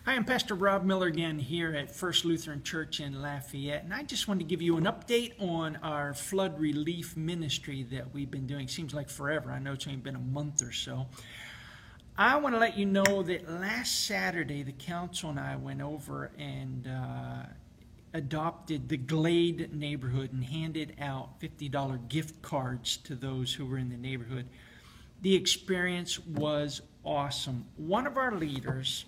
Hi, I'm Pastor Rob Miller again here at First Lutheran Church in Lafayette, and I just wanted to give you an update on our flood relief ministry that we've been doing. Seems like forever. I know it's only been a month or so. I want to let you know that last Saturday, the council and I went over and adopted the Glade neighborhood and handed out $50 gift cards to those who were in the neighborhood. The experience was awesome. One of our leaders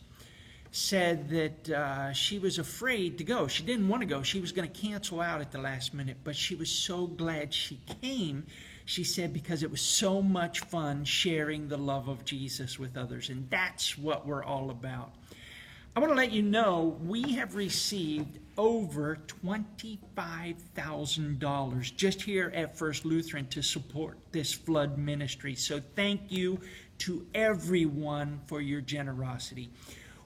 said that she was afraid to go. She didn't want to go. She was going to cancel out at the last minute, but she was so glad she came, she said, because it was so much fun sharing the love of Jesus with others, and that's what we're all about. I want to let you know we have received over $25,000 just here at First Lutheran to support this flood ministry. So thank you to everyone for your generosity.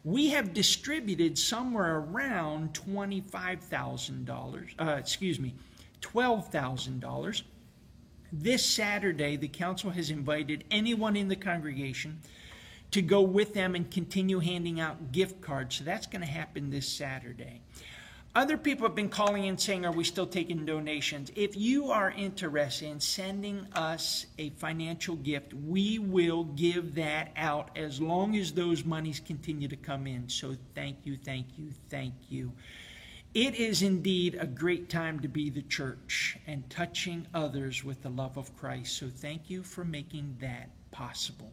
We have distributed somewhere around $12,000. This Saturday, the council has invited anyone in the congregation to go with them and continue handing out gift cards. So that's going to happen this Saturday. Other people have been calling in saying, are we still taking donations? If you are interested in sending us a financial gift, we will give that out as long as those monies continue to come in. So thank you, thank you, thank you. It is indeed a great time to be the church and touching others with the love of Christ. So thank you for making that possible.